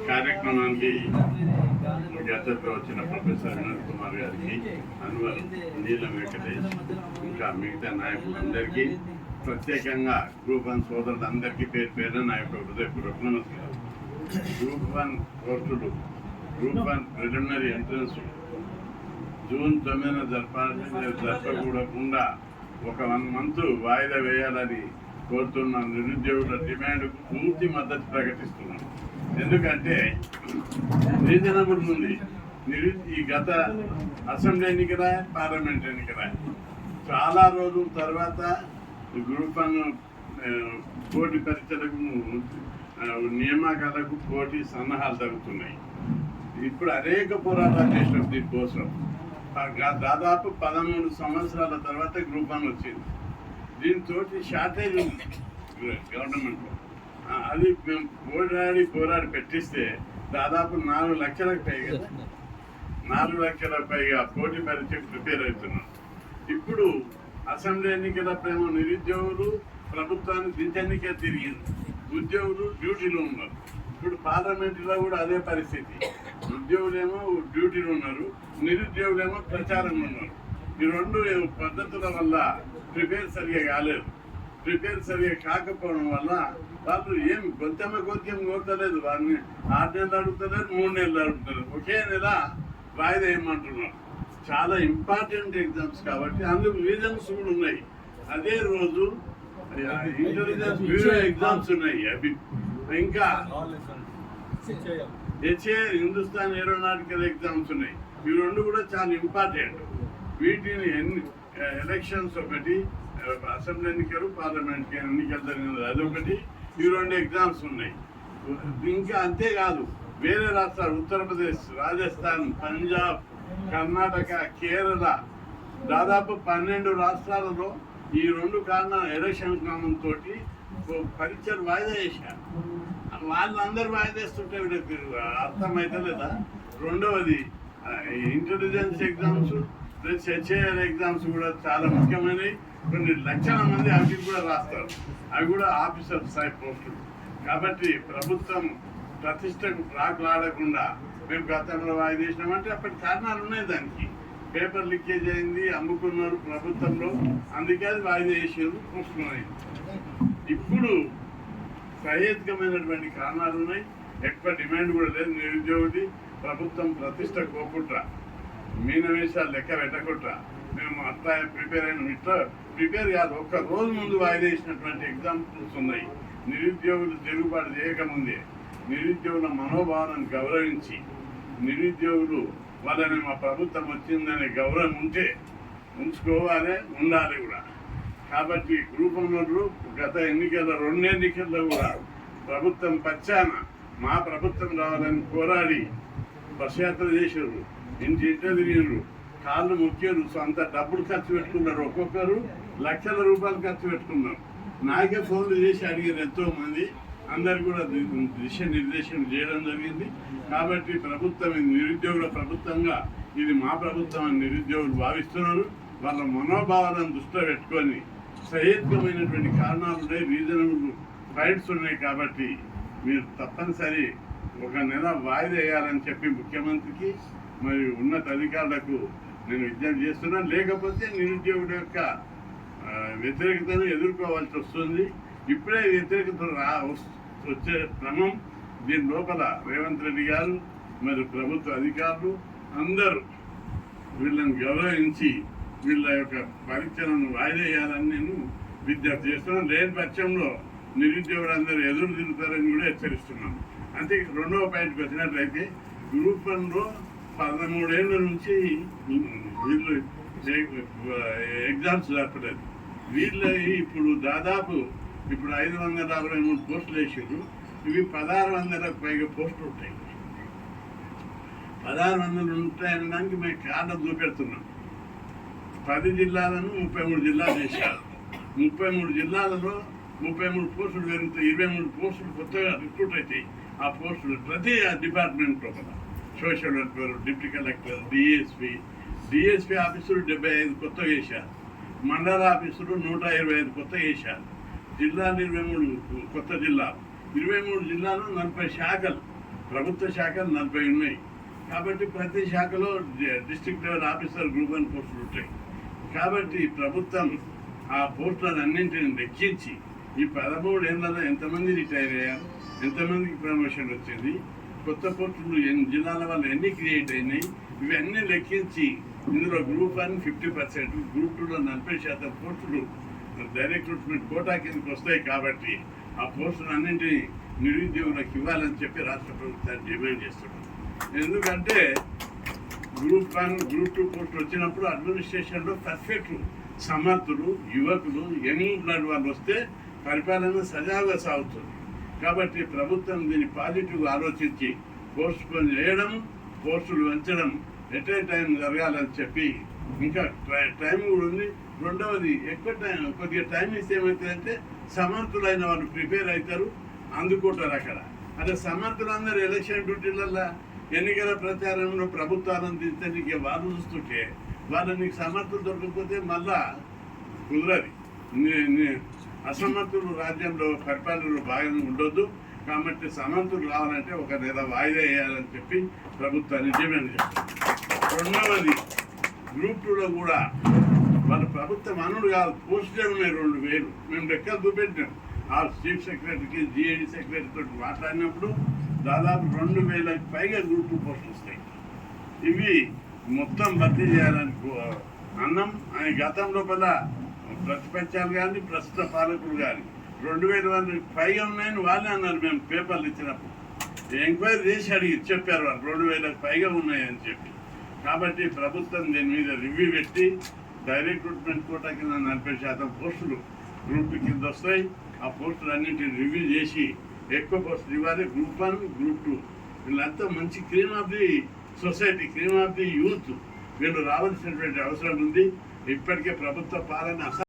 కార్యక్రమానికి గెస్ట్గా వచ్చిన ప్రొఫెసర్ వినోద్ కుమార్ గారికి, అన్వర్, నీలం వెంకటేష్, ఇంకా మిగతా నాయకులందరికీ, ప్రత్యేకంగా గ్రూప్ 1 సోదరులందరికీ పేరు పేరున నా యొక్క హృదయపూర్వక నమస్కారం. గ్రూప్ 1 కోర్సులు, గ్రూప్ 1 ప్రిలిమినరీ ఎంట్రన్స్ జూన్ 9న జరపకూడకుండా ఒక 1 మంత్ వాయిదా వేయాలని కోరుతున్న నిరుద్యోగుల డిమాండ్కు పూర్తి మద్దతు ప్రకటిస్తున్నాం. ఎందుకంటే రీజనబుల్ ఉంది. ఈ గత అసెంబ్లీ ఎన్నికల, పార్లమెంట్ ఎన్నికల చాలా రోజుల తర్వాత గ్రూప్ 1 పోటీ పరీక్షలకు, నియామకాలకు పోటీ సన్నాహాలు జరుగుతున్నాయి. ఇప్పుడు అనేక పోరాటాలు చేసినాం దీనికోసం. దాదాపు 13 సంవత్సరాల తర్వాత గ్రూప్ 1 వచ్చింది. దీంతో షార్టేజ్ ఉంది గవర్నమెంట్లో. అది మేము పోరాడి పెట్టిస్తే దాదాపు 4 లక్షలకు పైగా 4 లక్షలకు పైగా పోటీ పరీక్షకు ప్రిపేర్ అవుతున్నాం. ఇప్పుడు అసెంబ్లీ ఎన్నికల ప్రేమ నిరుద్యోగులు ప్రభుత్వాన్ని దించడానికే తిరిగింది. ఉద్యోగులు డ్యూటీలో ఉన్నారు. ఇప్పుడు పార్లమెంటులో కూడా అదే పరిస్థితి. ఉద్యోగులేమో డ్యూటీలో ఉన్నారు, నిరుద్యోగులేమో ప్రచారంలో ఉన్నారు. ఈ 2 పద్ధతుల వల్ల ప్రిపేర్ సరిగా కాలేదు. ప్రిపేర్ సరిగా కాకపోవడం వల్ల వాళ్ళు ఏం కొంచెం కోరతలేదు. వారిని 6 నెలలు అడుగుతలేరు, 3 నెలలు అడుగుతారు. ఒకే నెల వాయిదా ఏమంటున్నారు. చాలా ఇంపార్టెంట్ ఎగ్జామ్స్ కాబట్టి అందుకు రీజన్స్ కూడా ఉన్నాయి. అదే రోజు ఇంటెలిజెన్స్ బ్యూరో ఎగ్జామ్స్ ఉన్నాయి. అవి ఇంకా హెచ్ఏ హిందుస్థాన్ ఏరోనాటికల్ ఎగ్జామ్స్ ఉన్నాయి. ఈ 2 కూడా చాలా ఇంపార్టెంట్. వీటిని ఎలక్షన్స్ ఒకటి, అసెంబ్లీ ఎన్నికలు, పార్లమెంట్ ఎన్నికలు జరిగినది అదొకటి. ఈ 2 ఎగ్జామ్స్ ఉన్నాయి. ఇంకా అంతేకాదు వేరే రాష్ట్రాలు ఉత్తరప్రదేశ్, రాజస్థాన్, పంజాబ్, కర్ణాటక, కేరళ దాదాపు 12 రాష్ట్రాలలో ఈ 2 కారణాలు ఎలక్షన్ క్రమంతో పరీక్షలు వాయిదా చేశారు. వాళ్ళందరూ వాయిదా వేస్తుంటే వీళ్ళకి అర్థమైతే లేదా. రెండవది intelligence exams plus HAR exams కూడా చాలా ముఖ్యమైనవి. కొన్ని లక్షల మంది అవి కూడా రాస్తారు. అవి కూడా ఆఫీసర్ స్థాయి పోస్టులు. కాబట్టి ప్రభుత్వం ప్రతిష్టకు రాకుండా మేము గతంలో వాయిదా చేసినామంటే అప్పటి కారణాలు ఉన్నాయి. దానికి పేపర్ లీకేజ్ అయింది, అమ్ముకున్నారు ప్రభుత్వంలో, అందుకే అది వాయిదా చేసేది పోస్టులు. ఇప్పుడు సహేతుకమైనటువంటి కారణాలు ఉన్నాయి. ఎక్కువ డిమాండ్ కూడా లేదు. నిరుద్యోగుడి ప్రభుత్వం ప్రతిష్ట కోకుట్రా, మీనవేశాలు లెక్క పెట్టకుట్రా, మేము అట్లా ప్రిపేర్ అయిన ఇట్లా ప్రిపేర్ కాదు. 1 రోజు ముందు వాయిదా చేసినటువంటి ఎగ్జాంపుల్స్ ఉన్నాయి. నిరుద్యోగులు తిరుగుబాటు చేయకముందే నిరుద్యోగుల మనోభావాలను గౌరవించి, నిరుద్యోగులు వాళ్ళని మా ప్రభుత్వం వచ్చిందనే గౌరవం ఉంచుకోవాలి, ఉండాలి కూడా. కాబట్టి గ్రూప్ 1 గత ఎన్నికల 2 ఎన్నికల్లో కూడా ప్రభుత్వం పచ్చాన మా ప్రభుత్వం రావాలని పోరాడి బస్యాత్ర చేశారు, ఇంటింటే తిరిగారు, కాళ్ళు మొక్కారు, సొంత డబ్బులు ఖర్చు పెట్టుకున్నారు. ఒక్కొక్కరు లక్షల రూపాయలు ఖర్చు పెట్టుకున్నారు. నాకే ఫోన్లు చేసి అడిగారు ఎంతోమంది. అందరు కూడా నిర్దేశం చేయడం జరిగింది. కాబట్టి ప్రభుత్వం ఇది నిరుద్యోగుల ప్రభుత్వంగా, ఇది మా ప్రభుత్వం అని నిరుద్యోగులు భావిస్తున్నారు. వాళ్ళ మనోభావాలను దృష్టిలో పెట్టుకొని సహేతుకమైనటువంటి కారణాలు ఉన్నాయి, రీజనబుల్ రైట్స్ ఉన్నాయి. కాబట్టి మీరు తప్పనిసరి 1 నెల వాయిదా వేయాలని చెప్పి ముఖ్యమంత్రికి మరియు ఉన్నత అధికారులకు నేను విజ్ఞప్తి చేస్తున్నాను. లేకపోతే నిరుద్యోగుల యొక్క వ్యతిరేకతను ఎదుర్కోవాల్సి వస్తుంది. ఇప్పుడే వ్యతిరేకత వచ్చే క్రమం. దీని లోపల రేవంత్ రెడ్డి గారు మరియు ప్రభుత్వ అధికారులు అందరూ వీళ్ళని గౌరవించి వీళ్ళ యొక్క పరీక్షలను వాయిదా వేయాలని నేను విజ్ఞప్తి చేస్తున్నాను. లేని పక్షంలో నిరుద్యోగులందరూ ఎదురు తిరుగుతారని కూడా హెచ్చరిస్తున్నాను. అంతే 2వ పాయింట్కి వచ్చినట్లయితే గ్రూప్ 1లో 13 ఏళ్ళ నుంచి వీళ్ళు ఎగ్జామ్స్ జరపలేదు. వీళ్ళ ఇప్పుడు దాదాపు 563 పోస్టులు వేసారు. ఇవి 1600కు పైగా పోస్టులు ఉంటాయి. 1600 ఉంటాయనడానికి మేము కారణం చూపెడుతున్నాం. 10 జిల్లాలను 33 జిల్లాలు చేశారు. 33 జిల్లాలలో 33 పోస్టులు పెరుగుతాయి. 23 పోస్టులు కొత్తగా రిక్రూట్ అవుతాయి. ఆ పోస్టులు ప్రతి డిపార్ట్మెంట్లో కూడా social welfare, deputy collector, DSP ఆఫీసులు 75 కొత్తగా వేశారు. మండల ఆఫీసులు 125 కొత్తగా వేశారు. జిల్లాలు 23 కొత్త జిల్లాలు. 23 జిల్లాలు 40 శాఖలు, ప్రభుత్వ శాఖలు 40 ఉన్నాయి. కాబట్టి ప్రతి శాఖలో డిస్ట్రిక్ట్ లెవెల్ ఆఫీసర్ గ్రూప్ 1 పోస్టులు ఉంటాయి. కాబట్టి ప్రభుత్వం ఆ పోస్టులను అన్నింటిని లెక్కించి ఈ 13 ఏళ్ళలో ఎంతమంది రిటైర్ అయ్యారు, ఎంతమందికి ప్రమోషన్ వచ్చింది, కొత్త పోస్టులు జిల్లాల వల్ల ఎన్ని క్రియేట్ అయినాయి, ఇవన్నీ లెక్కించి ఇందులో గ్రూప్ 1 50%, గ్రూప్ 2లో 40% పోస్టులు డైరెక్ట్ రిక్రూట్మెంట్ కోటా కిందకి వస్తాయి. కాబట్టి ఆ పోస్టులు అన్నింటినీ నిరుద్యోగులకు ఇవ్వాలని చెప్పి రాష్ట్ర ప్రభుత్వాన్ని డిమాండ్ చేస్తున్నాం. ఎందుకంటే గ్రూప్ 1, గ్రూప్ 2 పోస్టులు వచ్చినప్పుడు అడ్మినిస్ట్రేషన్లో పర్ఫెక్ట్ సమర్థులు, యువకులు, యంగ్ బ్లడ్ వాళ్ళు వస్తే పరిపాలన సజావుగా సాగుతుంది. కాబట్టి ప్రభుత్వం దీన్ని పాజిటివ్గా ఆలోచించి పోస్ట్ పోన్ చేయడం, పోస్టులు పెంచడం ఎట్ ఏ టైం జరగాలని చెప్పి, ఇంకా టైం కూడా ఉంది. రెండవది ఎక్కువ టైం, కొద్దిగా టైం ఇస్తే ఏమవుతుందంటే సమర్థులైన వాళ్ళు ప్రిపేర్ అవుతారు, అందుకుంటారు అక్కడ. అదే సమర్థులందరూ ఎలక్షన్ డ్యూటీలల్లో ఎన్నికల ప్రచారంలో ప్రభుత్వాలను దించడానికి వాళ్ళు చూస్తుంటే వాళ్ళని సమర్థులు దొరకకపోతే మళ్ళా కుదరది. అసమర్థులు రాజ్యంలో పరిపాలనలో భాగంగా ఉండొద్దు. కాబట్టి సమర్థులు రావాలంటే ఒక నెల వాయిదా వేయాలని చెప్పి ప్రభుత్వాన్ని డిమాండ్ చేస్తారు. రెండవది గ్రూప్ 2లో కూడా వాళ్ళ ప్రభుత్వం అనుడు కాదు, పోస్టులే ఉన్నాయి 2000. మేము లెక్కలు చూపెట్టాం. ఆ చీఫ్ సెక్రటరీకి, జిఏడి సెక్రటరీతో మాట్లాడినప్పుడు దాదాపు 2000కి పైగా గ్రూప్ 2 పోస్టులు వస్తాయి. ఇవి మొత్తం భర్తీ చేయాలని అన్నం. ఆయన గతం లోపల ప్రతిపక్షాలు కానీ ప్రస్తుత పాలకులు కానీ 2000 మంది పైగా ఉన్నాయని వాళ్ళే అన్నారు. మేము పేపర్లు ఇచ్చినప్పుడు ఎంక్వైరీ చేసి అడిగి చెప్పారు వాళ్ళు 2000కి పైగా ఉన్నాయని చెప్పి. కాబట్టి ప్రభుత్వం దీని మీద రివ్యూ పెట్టి డైరెక్ట్ రిక్రూట్మెంట్ కోటా కింద 40% పోస్టులు గ్రూప్ 2 కింద వస్తాయి. ఆ పోస్టులు అన్నింటిని రివ్యూ చేసి ఎక్కువ పోస్టులు ఇవ్వాలి. గ్రూప్ 1, గ్రూప్ 2 వీళ్ళంతా మంచి cream of the society, cream of the youth, వీళ్ళు రావాల్సినటువంటి అవసరం ఉంది. ఇప్పటికే ప్రభుత్వ పాలన